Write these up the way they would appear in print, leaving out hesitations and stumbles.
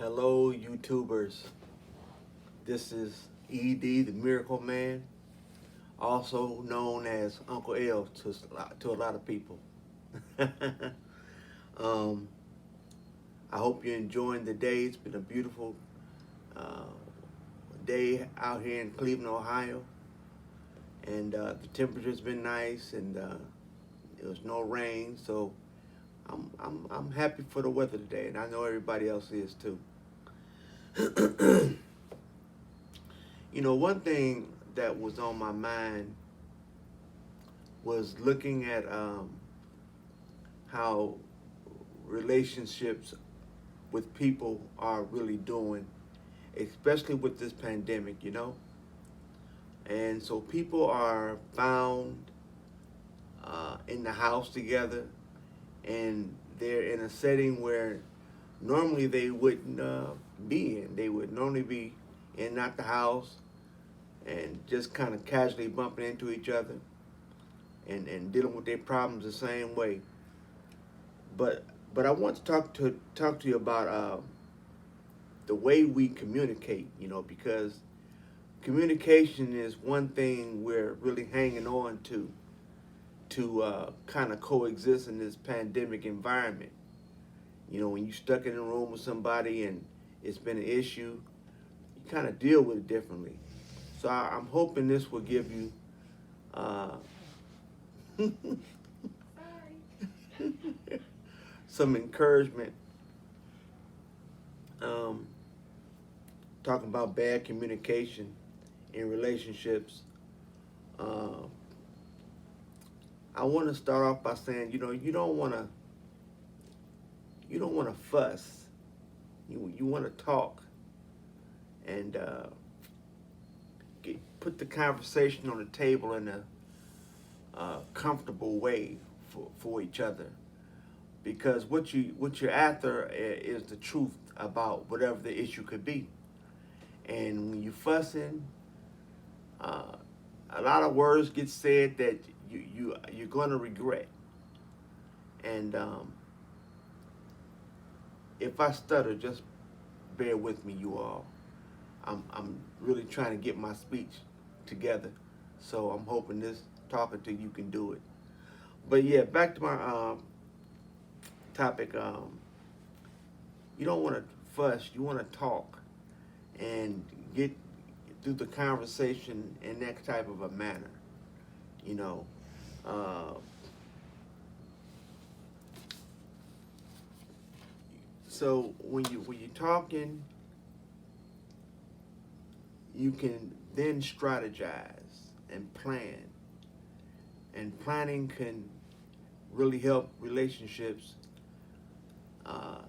Hello, YouTubers. This is ED, the Miracle Man, also known as Uncle L to a lot of people. um, I hope you're enjoying the day. It's been a beautiful uh, day out here in Cleveland, Ohio, and the temperature's been nice, and there was no rain, so I'm happy for the weather today, and I know everybody else is too. One thing that was on my mind was looking at how relationships with people are really doing, especially with this pandemic. And so people are found in the house together, and they're in a setting where normally they wouldn't be in. They would normally be in and out the house and just kind of casually bumping into each other and dealing with their problems the same way. But I want to talk to you about the way we communicate. Because communication is one thing we're really hanging on to kind of coexist in this pandemic environment. When you're stuck in a room with somebody and it's been an issue, you kind of deal with it differently. So I'm hoping this will give you uh, some encouragement. Um, Talking about bad communication in relationships. Uh, I want to start off by saying, you don't want to fuss. You want to talk and put the conversation on the table in a comfortable way for each other. Because what you're after is the truth about whatever the issue could be. And when you're fussing, uh, a lot of words get said that you're going to regret. And if I stutter, just bear with me, you all. I'm really trying to get my speech together, so I'm hoping this talking to you can do it. But yeah, back to my topic. You don't want to fuss. You want to talk and get through the conversation in that type of a manner. You know, uh, so when you're talking, you can then strategize and plan, and planning can really help relationships uh,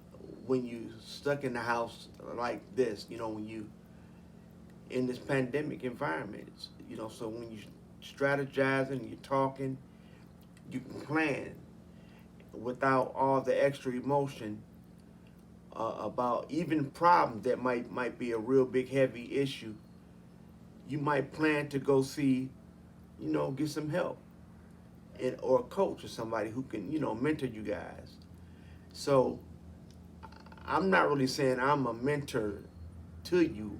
when you stuck in the house like this. When you in this pandemic environment. So when you strategizing, you're talking, you can plan without all the extra emotion about even problems that might be a real big heavy issue. You might plan to go see, get some help, or a coach or somebody who can, mentor you guys. So I'm not really saying I'm a mentor to you,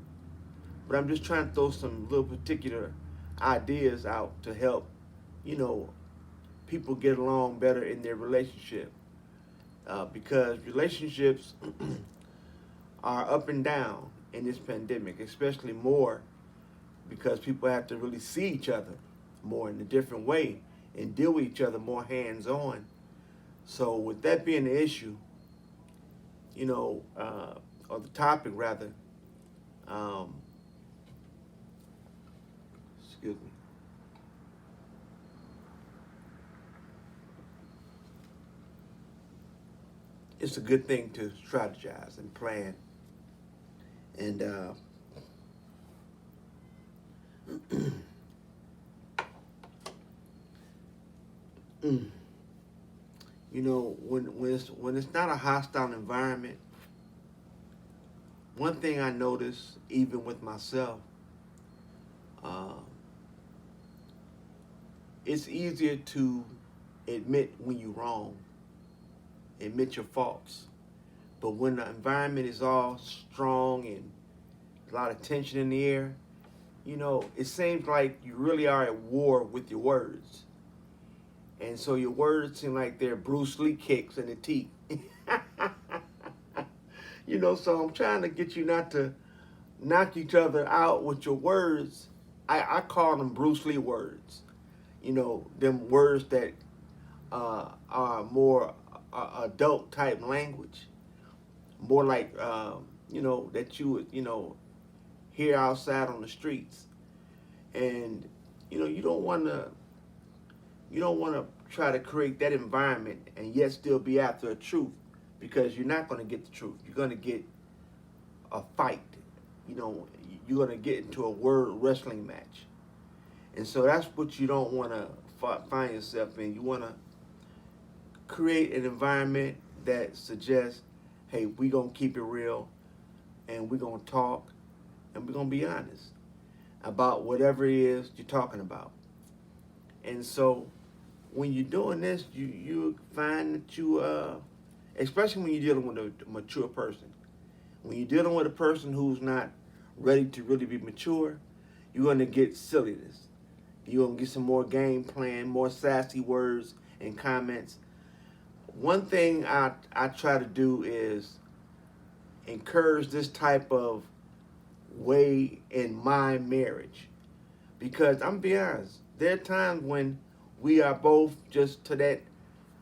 but I'm just trying to throw some little particular ideas out to help, you know, people get along better in their relationship. Because relationships are up and down in this pandemic, especially more because people have to really see each other more in a different way and deal with each other more hands on. So, with that being the issue, or the topic rather, um, excuse me, it's a good thing to strategize and plan. And, when it's not a hostile environment, one thing I notice, even with myself, uh, it's easier to admit when you're wrong, admit your faults, But when the environment is all strong and a lot of tension in the air, it seems like you really are at war with your words. And so your words seem like they're Bruce Lee kicks in the teeth. So I'm trying to get you not to knock each other out with your words. I call them Bruce Lee words. Them words that are more adult type language. More like, that you would, hear outside on the streets. And, you don't want to try to create that environment and yet still be after a truth, because you're not going to get the truth. You're going to get a fight. You're going to get into a word wrestling match. And so that's what you don't want to find yourself in. You want to create an environment that suggests, hey, we're going to keep it real, and we're going to talk, and we're going to be honest about whatever it is you're talking about. And so when you're doing this, you find that you, especially when you're dealing with a mature person, when you're dealing with a person who's not ready to really be mature, you're going to get silliness. You're going to get some more game plan, more sassy words and comments. One thing I try to do is encourage this type of way in my marriage. Because I'm be honest, there are times when we are both just to that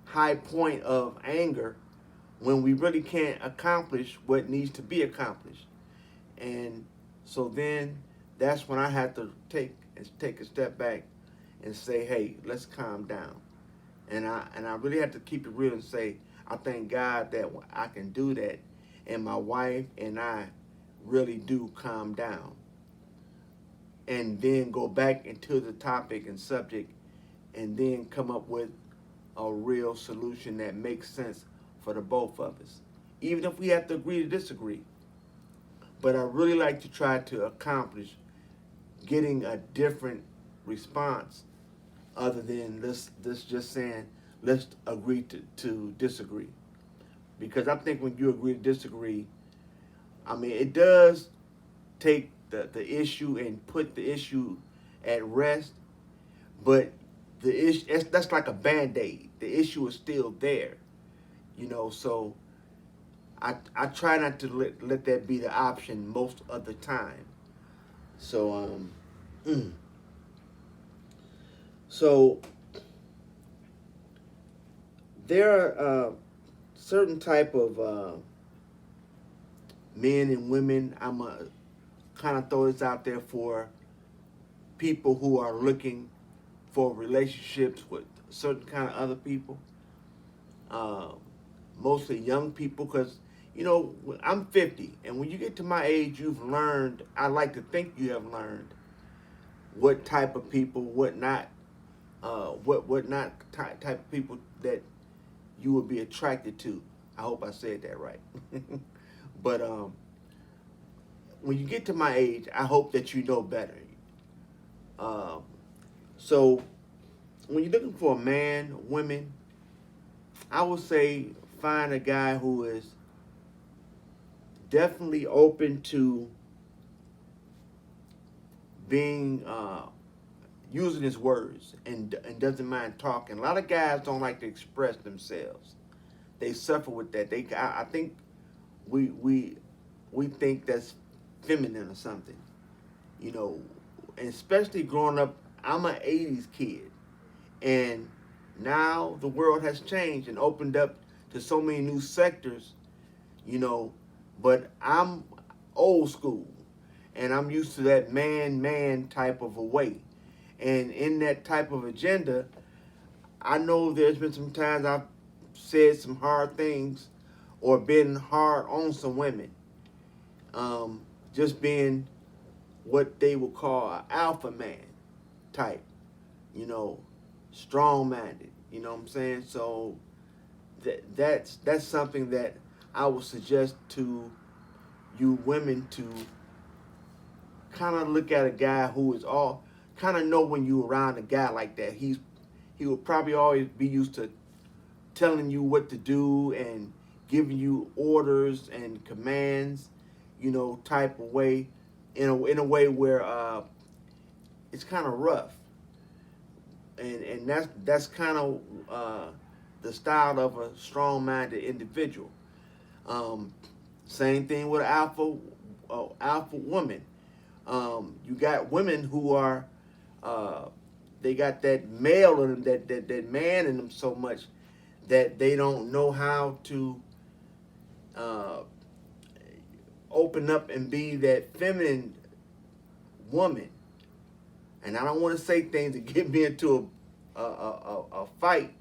high point of anger when we really can't accomplish what needs to be accomplished. And so then that's when I have to take a step back and say, hey, let's calm down. And I really have to keep it real and say, I thank God that I can do that. And my wife and I really do calm down. And then go back into the topic and subject and then come up with a real solution that makes sense for the both of us. Even if we have to agree to disagree. But I really like to try to accomplish getting a different response other than this just saying, let's agree to disagree. Because I think when you agree to disagree, it does take the issue and put the issue at rest, but the issue, that's like a Band-Aid. The issue is still there, so I try not to let that be the option most of the time. So, so there are certain type of men and women. I'm going to kind of throw this out there for people who are looking for relationships with certain kind of other people. Mostly young people, because, I'm 50, and when you get to my age, you've learned, I like to think you have learned what type of people, what not type of people that you would be attracted to. I hope I said that right. But when you get to my age, I hope that you know better. So when you're looking for a man, women, I would say find a guy who is definitely open to being using his words and doesn't mind talking. A lot of guys don't like to express themselves. They suffer with that. I think we think that's feminine or something, and especially growing up. I'm an 80s kid, and now the world has changed and opened up to so many new sectors, but I'm old school, and I'm used to that man type of a way. And in that type of agenda, I know there's been some times I've said some hard things or been hard on some women. Just being what they would call an alpha man type, strong-minded, you know what I'm saying? So that's something that I would suggest to you women to kind of look at a guy who is all, kind of know when you're around a guy like that, he will probably always be used to telling you what to do and giving you orders and commands, type of way, in a way where it's kind of rough, and that's kind of the style of a strong-minded individual. Um, Same thing with alpha woman. You got women who are they got that male in them, that man in them so much that they don't know how to uh, open up and be that feminine woman. And I don't want to say things that get me into a fight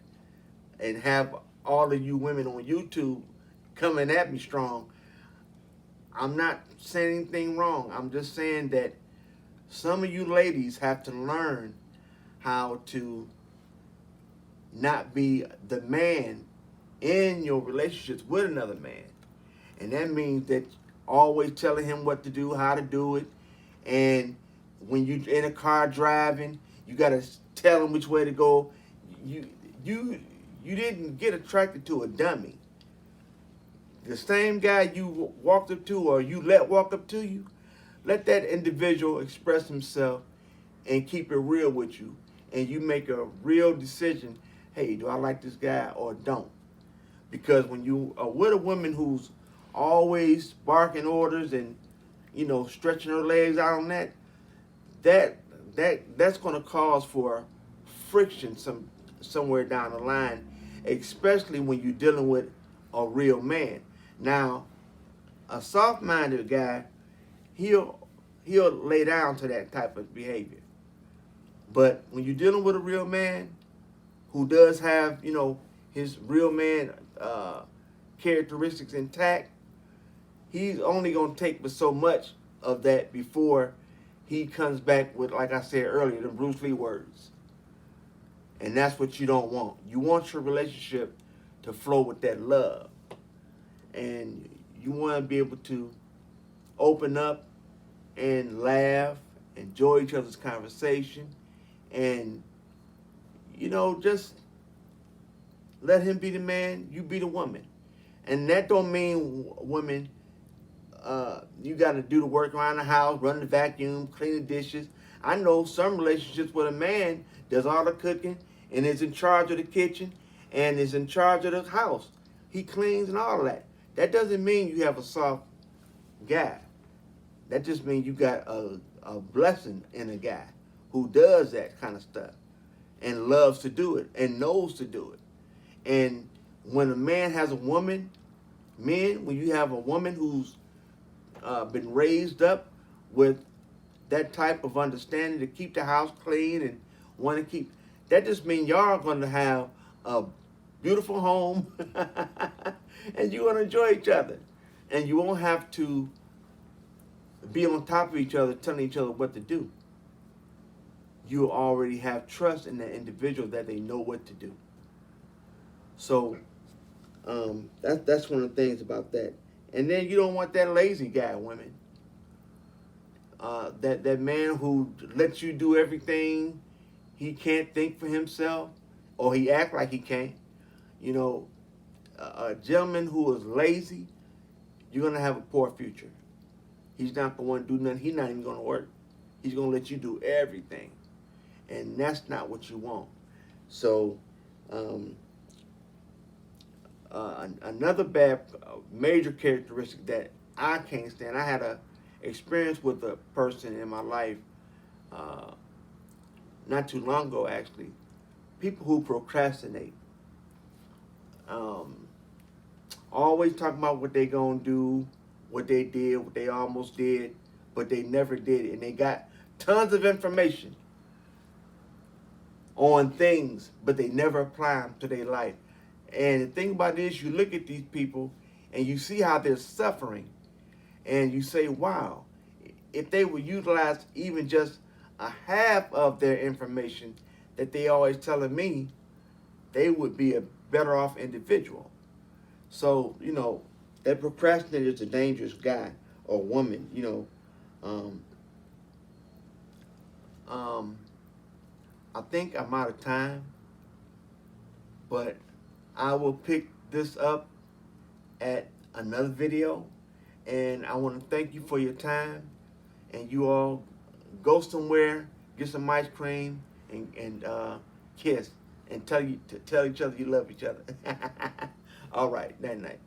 and have all of you women on YouTube coming at me strong. I'm not saying anything wrong. I'm just saying that some of you ladies have to learn how to not be the man in your relationships with another man. And that means that always telling him what to do, how to do it. And when you're in a car driving, you got to tell him which way to go. You didn't get attracted to a dummy. The same guy you walked up to or you let walk up to you, let that individual express himself and keep it real with you. And you make a real decision, hey, do I like this guy or don't? Because when you are with a woman who's always barking orders and, stretching her legs out on that's going to cause for friction somewhere down the line, especially when you're dealing with a real man. Now, a soft-minded guy, he'll lay down to that type of behavior. But when you're dealing with a real man who does have, his real man characteristics intact, he's only going to take but so much of that before he comes back with, like I said earlier, the Bruce Lee words. And that's what you don't want. You want your relationship to flow with that love. And you want to be able to open up and laugh, enjoy each other's conversation, and, just let him be the man, you be the woman. And that don't mean, women, you got to do the work around the house, run the vacuum, clean the dishes. I know some relationships where a man does all the cooking and is in charge of the kitchen and is in charge of the house. He cleans and all of that. That doesn't mean you have a soft guy. That just means you got a blessing in a guy who does that kind of stuff and loves to do it and knows to do it. And when a man has a woman, when you have a woman who's been raised up with that type of understanding to keep the house clean and want to keep, that just means y'all are going to have a beautiful home and you're going to enjoy each other. And you won't have to be on top of each other, telling each other what to do. You already have trust in that individual that they know what to do. So that's one of the things about that. And then you don't want that lazy guy, women. That man who lets you do everything. He can't think for himself, or he act like he can't. A gentleman who is lazy, you're gonna have a poor future. He's not gonna want to do nothing. He's not even gonna work. He's gonna let you do everything, and that's not what you want. So, another bad, major characteristic that I can't stand. I had a experience with a person in my life not too long ago, actually. People who procrastinate. Always talking about what they gonna do, what they did, what they almost did, but they never did it. And they got tons of information on things, but they never apply them to their life. And the thing about this, you look at these people and you see how they're suffering, and you say, wow, if they would utilize even just a half of their information that they always telling me, they would be a better off individual. So, that procrastinator is a dangerous guy or woman, I think I'm out of time, but I will pick this up at another video. And I want to thank you for your time. And you all go somewhere, get some ice cream, and kiss, and tell each other you love each other. All right, night night.